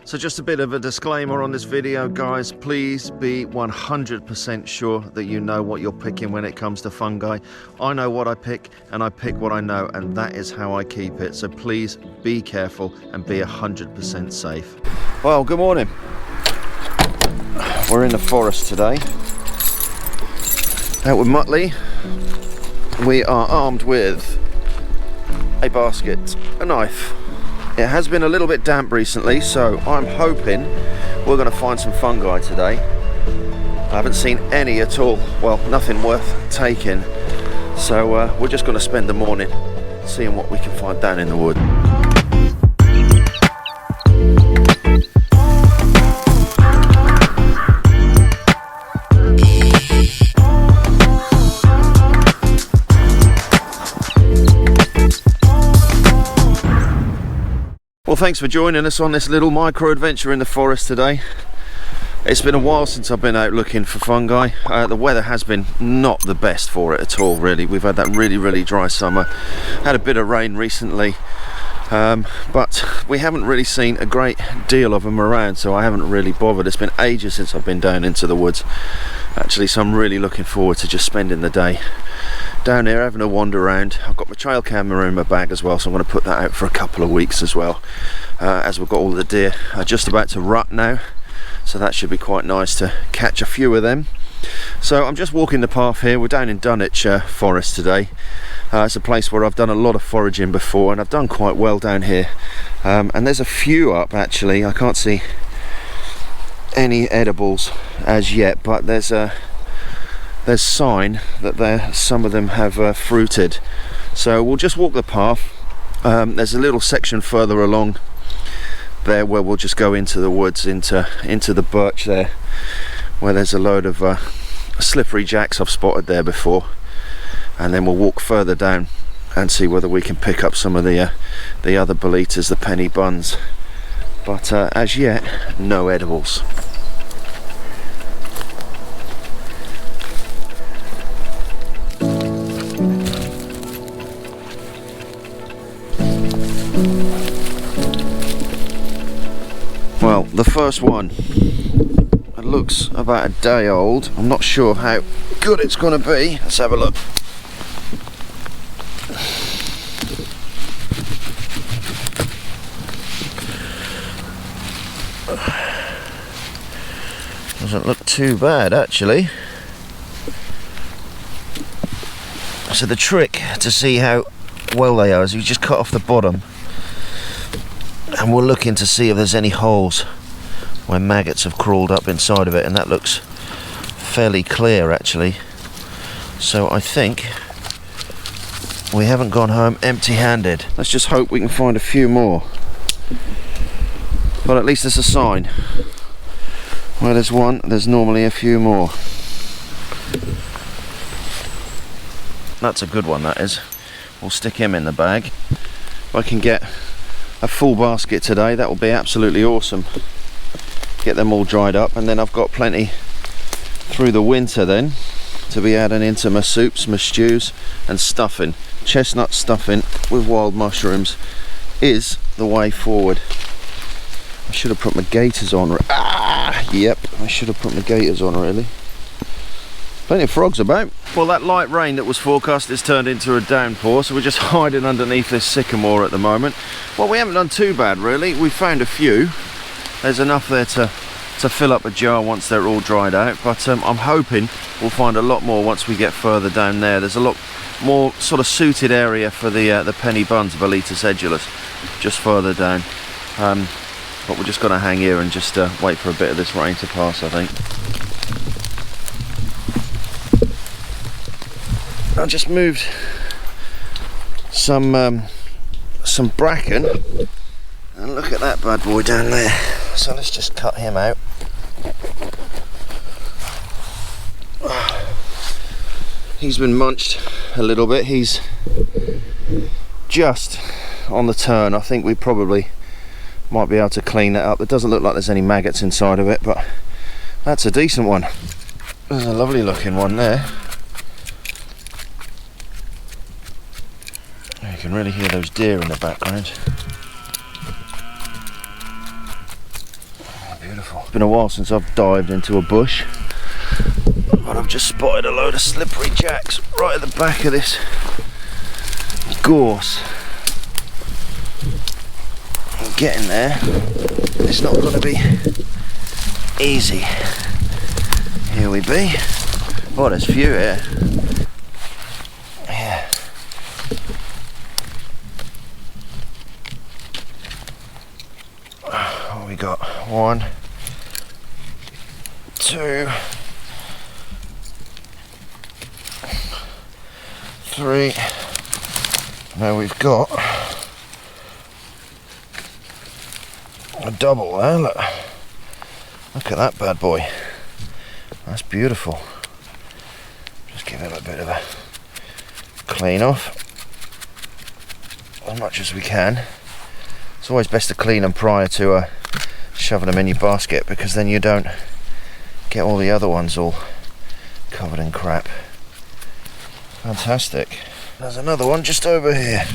So just a bit of a disclaimer on this video, guys. Please be 100% sure that you know what you're picking when it comes to fungi. I know what I pick, and I pick what I know, and that is how I keep it. So please be careful and be 100% safe. Well, good morning. We're in the forest today, out with Muttley. We are armed with a basket, a knife. It has been a little bit damp recently, so I'm hoping we're going to find some fungi today. I haven't seen any at all, well, nothing worth taking, so we're just going to spend the morning seeing what we can find down in the wood. Well, thanks for joining us on this little micro adventure in the forest today. It's been a while since I've been out looking for fungi. The weather has been not the best for it at all, really. We've had that really dry summer, had a bit of rain recently, but we haven't really seen a great deal of them around, so I haven't really bothered. It's been ages since I've been down into the woods actually, so I'm really looking forward to just spending the day down here having a wander around. I've got my trail camera in my bag as well, so I'm going to put that out for a couple of weeks as well, as we've got all the deer just about to rut now, so that should be quite nice to catch a few of them. So I'm just walking the path here. We're down in Dunwich Forest today. It's a place where I've done a lot of foraging before, and I've done quite well down here, and there's a few up actually. I can't see any edibles as yet, but there's sign that some of them have fruited, so we'll just walk the path. There's a little section further along there where we'll just go into the woods, into the birch there, where there's a load of slippery jacks I've spotted there before, and then we'll walk further down and see whether we can pick up some of the other boletes, the penny buns, but as yet no edibles. Well, the first one, it looks about a day old. I'm not sure how good it's going to be. Let's have a look. Doesn't look too bad actually. So the trick to see how well they are is you just cut off the bottom, and we're looking to see if there's any holes where maggots have crawled up inside of it, and that looks fairly clear actually. So I think we haven't gone home empty-handed. Let's just hope we can find a few more. But at least it's a sign. Where there's one, there's normally a few more. That's a good one, that is. We'll stick him in the bag. If I can get a full basket today, that will be absolutely awesome. Get them all dried up, and then I've got plenty through the winter then to be adding into my soups, my stews and stuffing. Chestnut stuffing with wild mushrooms is the way forward. I should have put my gaiters on. Yep, I should have put my gaiters on really. Plenty of frogs about. Well, that light rain that was forecast has turned into a downpour, so we're just hiding underneath this sycamore at the moment. Well, we haven't done too bad really. We found a few. There's enough there to fill up a jar once they're all dried out, but I'm hoping we'll find a lot more once we get further down there. There's a lot more sort of suited area for the penny buns, Boletus Edulis, just further down. But we're just going to hang here and just wait for a bit of this rain to pass, I think. I just moved some bracken, and look at that bad boy down there. So let's just cut him out. He's been munched a little bit. He's just on the turn. I think we probably might be able to clean that up. It doesn't look like there's any maggots inside of it, but that's a decent one. There's a lovely looking one there. You can really hear those deer in the background. It's been a while since I've dived into a bush, but I've just spotted a load of slippery jacks right at the back of this gorse. I'm getting there. It's not going to be easy. Here we be. Oh, there's a few here. Yeah. Oh, we got 1, 2, 3. Now we've got a double there. Look at that bad boy. That's beautiful. Just give him a bit of a clean off as much as we can. It's always best to clean them prior to shoving them in your basket, because then you don't get all the other ones all covered in crap. Fantastic. There's another one just over here.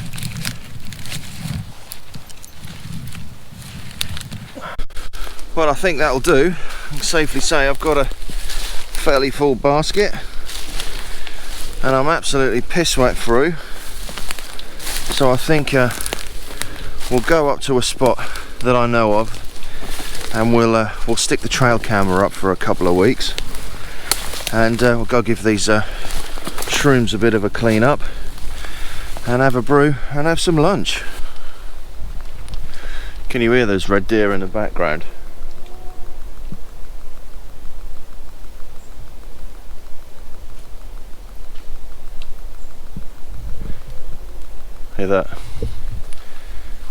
Well, I think that'll do. I can safely say I've got a fairly full basket and I'm absolutely piss wet through. So I think we'll go up to a spot that I know of, and we'll stick the trail camera up for a couple of weeks, and we'll go give these shrooms a bit of a clean up and have a brew and have some lunch. Can you hear those red deer in the background? Hear that?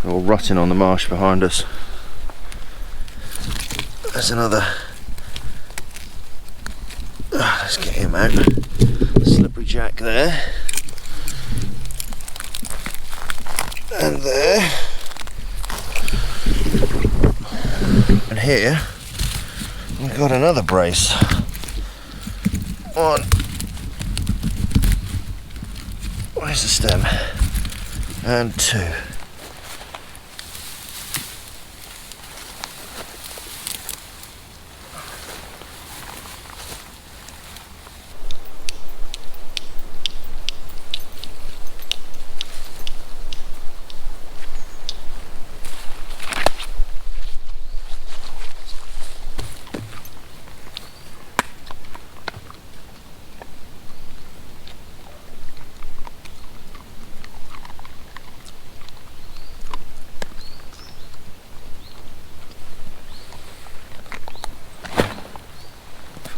They're all rutting on the marsh behind us. There's another. Let's get him out. Slippery jack there. And there. And here we've got another brace. 1. Where's the stem? And 2.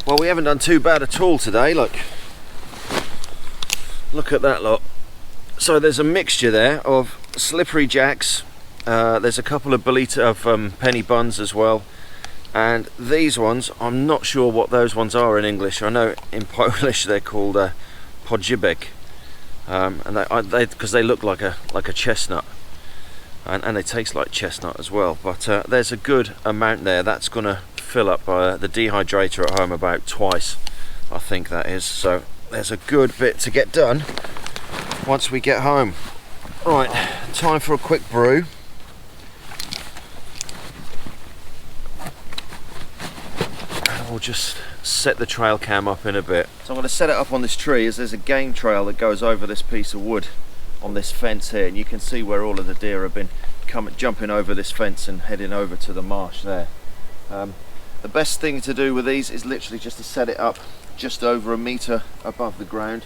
Well, we haven't done too bad at all today. Look at that lot. So there's a mixture there of slippery jacks, there's a couple of Bolete of penny buns as well, and these ones, I'm not sure what those ones are in English. I know in Polish they're called podjibek, and because they look like a chestnut, and they taste like chestnut as well. But there's a good amount there. That's gonna fill up the dehydrator at home about twice, I think that is. So there's a good bit to get done once we get home. Right, time for a quick brew. And we'll just set the trail cam up in a bit. So I'm going to set it up on this tree, as there's a game trail that goes over this piece of wood on this fence here, and you can see where all of the deer have been jumping over this fence and heading over to the marsh there. The best thing to do with these is literally just to set it up just over a metre above the ground.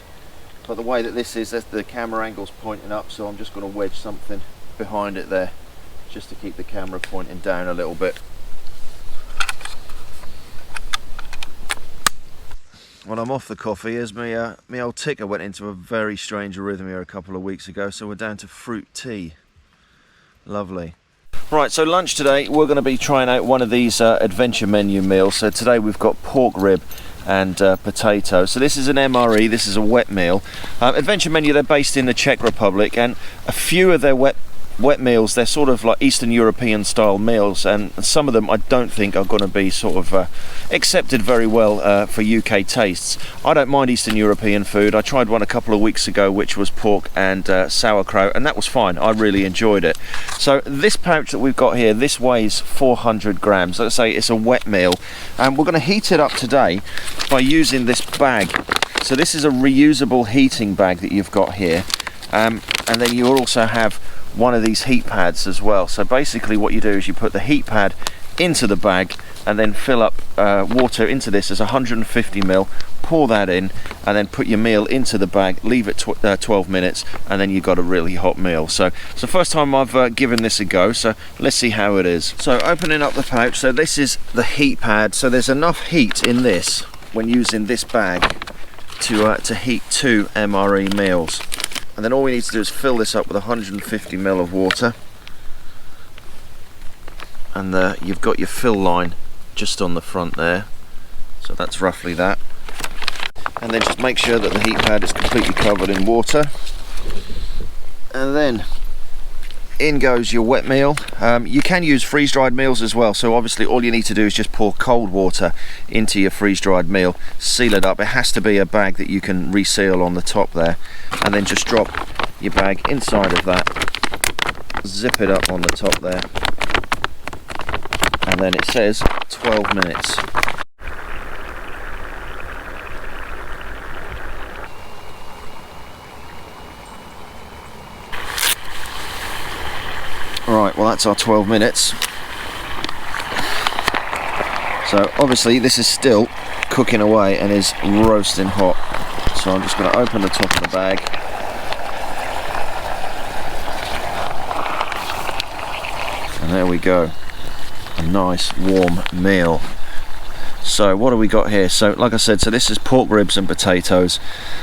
But the way that this is, the camera angle's pointing up, so I'm just going to wedge something behind it there just to keep the camera pointing down a little bit. Well, I'm off the coffee as my old ticker went into a very strange arrhythmia a couple of weeks ago, so we're down to fruit tea. Lovely. Right, so lunch today, we're going to be trying out one of these adventure menu meals. So today we've got pork rib and potato. So this is an MRE, this is a wet meal. Adventure menu, they're based in the Czech Republic, and a few of their wet wet meals, they're sort of like Eastern European style meals, and some of them I don't think are going to be sort of accepted very well for UK tastes. I don't mind Eastern European food. I tried one a couple of weeks ago which was pork and sauerkraut, and that was fine. I really enjoyed it. So this pouch that we've got here, this weighs 400 grams. Let's say it's a wet meal, and we're going to heat it up today by using this bag. So this is a reusable heating bag that you've got here, and then you also have one of these heat pads as well. So basically what you do is you put the heat pad into the bag and then fill up water into this as 150 ml, pour that in, and then put your meal into the bag, leave it 12 minutes, and then you've got a really hot meal. So it's the first time I've given this a go, so let's see how it is. So opening up the pouch, so this is the heat pad. So there's enough heat in this when using this bag to heat 2 MRE meals. And then all we need to do is fill this up with 150 ml of water, and you've got your fill line just on the front there, so that's roughly that. And then just make sure that the heat pad is completely covered in water, and then in goes your wet meal. You can use freeze-dried meals as well, so obviously all you need to do is just pour cold water into your freeze-dried meal, seal it up. It has to be a bag that you can reseal on the top there, and then just drop your bag inside of that, zip it up on the top there, and then it says 12 minutes. Right, well that's our 12 minutes. So obviously this is still cooking away and is roasting hot. So I'm just going to open the top of the bag. And there we go. A nice warm meal. So what do we got here? So like I said, so this is pork ribs and potatoes,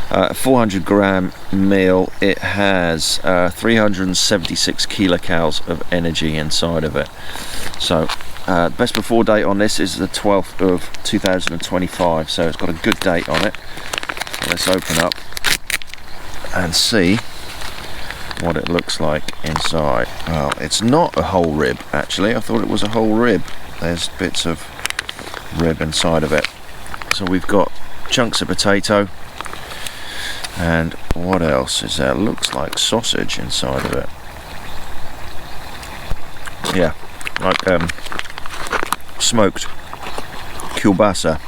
400 gram meal. It has 376 kilocalories of energy inside of it. So best before date on this is the 12th of 2025, so it's got a good date on it. Let's open up and see what it looks like inside. Well, it's not a whole rib actually. I thought it was a whole rib. There's bits of rib inside of it. So we've got chunks of potato, and what else is there? Looks like sausage inside of it. Yeah, like smoked kielbasa,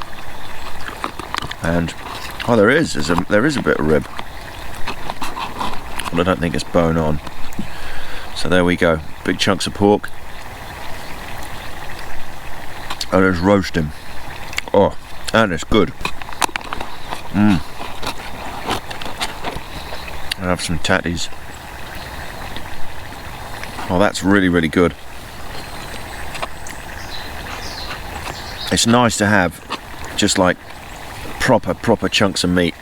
and oh, there is a bit of rib, but I don't think it's bone on. So there we go, big chunks of pork. And it's roasting. Oh, and it's good. I have some tatties. Oh, that's really, really good. It's nice to have just like proper chunks of meat.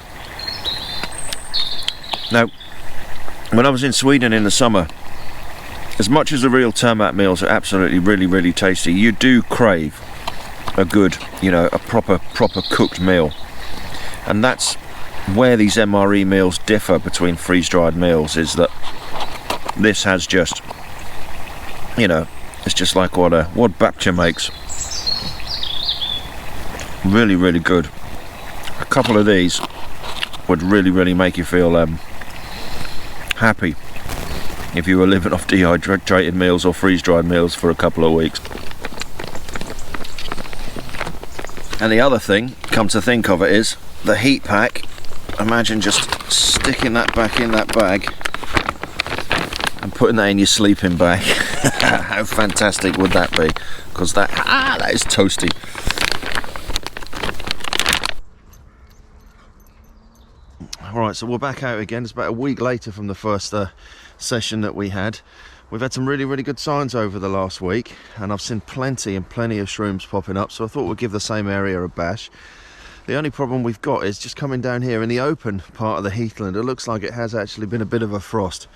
Now, when I was in Sweden in the summer, as much as the real termat meals are absolutely really tasty, you do crave a good, you know, a proper cooked meal. And that's where these MRE meals differ between freeze-dried meals, is that this has just, you know, it's just like what Babcha makes. Really good. A couple of these would really make you feel happy if you were living off dehydrated meals or freeze-dried meals for a couple of weeks. And the other thing, come to think of it, is the heat pack. Imagine just sticking that back in that bag and putting that in your sleeping bag. How fantastic would that be? Because that is toasty. Alright, so we're back out again. It's about a week later from the first session that we had. We've had some really good signs over the last week, and I've seen plenty of shrooms popping up, so I thought we'd give the same area a bash. The only problem we've got is just coming down here in the open part of the heathland. It looks like it has actually been a bit of a frost,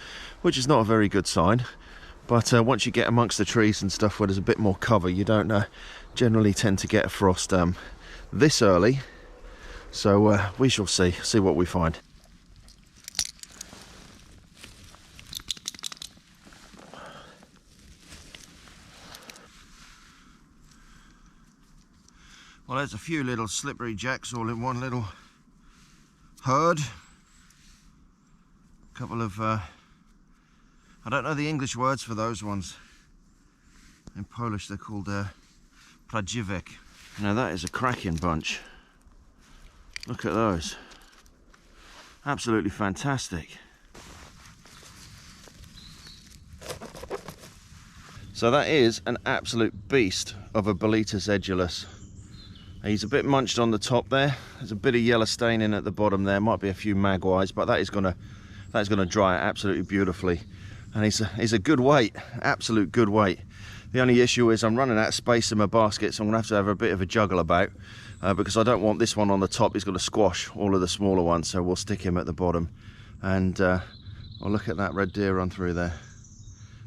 which is not a very good sign. But once you get amongst the trees and stuff where there's a bit more cover, you don't generally tend to get a frost this early. So we shall see what we find. there's a few little slippery jacks all in one little herd. A couple of, I don't know the English words for those ones. In Polish they're called prawdziwek. Now that is a cracking bunch. Look at those. Absolutely fantastic. So that is an absolute beast of a Boletus Edulis. He's a bit munched on the top there. There's a bit of yellow staining at the bottom there. Might be a few magwise, but that is gonna dry absolutely beautifully. And he's a good weight, absolute good weight. The only issue is I'm running out of space in my basket, so I'm gonna have to have a bit of a juggle about because I don't want this one on the top. He's gonna squash all of the smaller ones, so we'll stick him at the bottom. And well, look at that red deer run through there.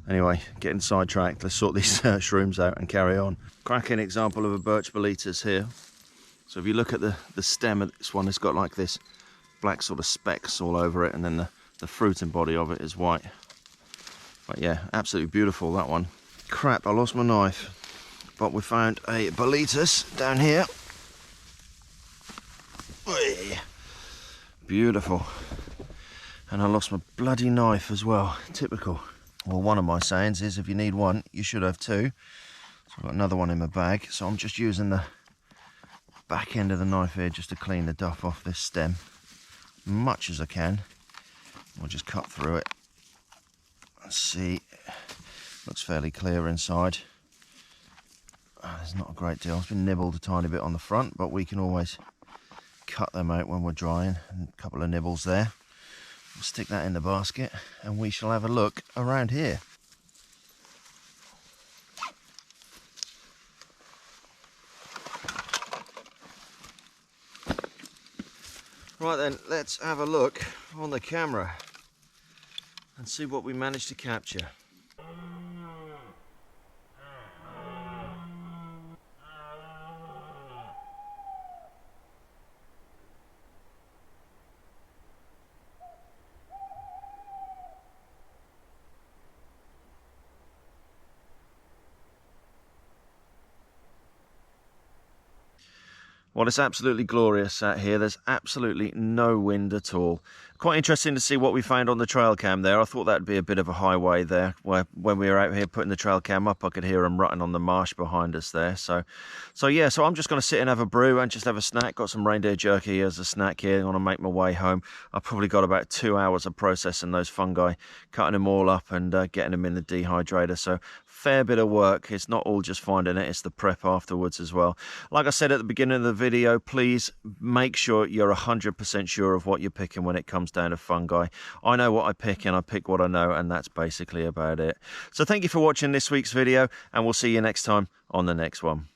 Anyway, getting sidetracked. Let's sort these shrooms out and carry on. Cracking example of a Birch Boletus here. So if you look at the stem of this one, it's got like this black sort of specks all over it, and then the fruiting body of it is white. But yeah, absolutely beautiful, that one. Crap, I lost my knife. But we found a Boletus down here. Beautiful. And I lost my bloody knife as well. Typical. Well, one of my sayings is if you need one, you should have two. So I've got another one in my bag. So I'm just using the back end of the knife here just to clean the duff off this stem much as I can. I'll just cut through it. Let's see. Looks fairly clear inside. There's not a great deal. It's been nibbled a tiny bit on the front, but we can always cut them out when we're drying. And a couple of nibbles there. We'll stick that in the basket and we shall have a look around here. Right then, let's have a look on the camera and see what we managed to capture. Well, it's absolutely glorious out here. There's absolutely no wind at all. Quite interesting to see what we found on the trail cam there. I thought that'd be a bit of a highway there, where when we were out here putting the trail cam up, I could hear them rutting on the marsh behind us there. So I'm just going to sit and have a brew and just have a snack. Got some reindeer jerky as a snack here. I'm going to make my way home. I've probably got about 2 hours of processing those fungi, cutting them all up and getting them in the dehydrator. So fair bit of work. It's not all just finding it, it's the prep afterwards as well. Like I said at the beginning of the video, please make sure you're 100% sure of what you're picking when it comes down to fungi. I know what I pick and I pick what I know, and that's basically about it. So thank you for watching this week's video, and we'll see you next time on the next one.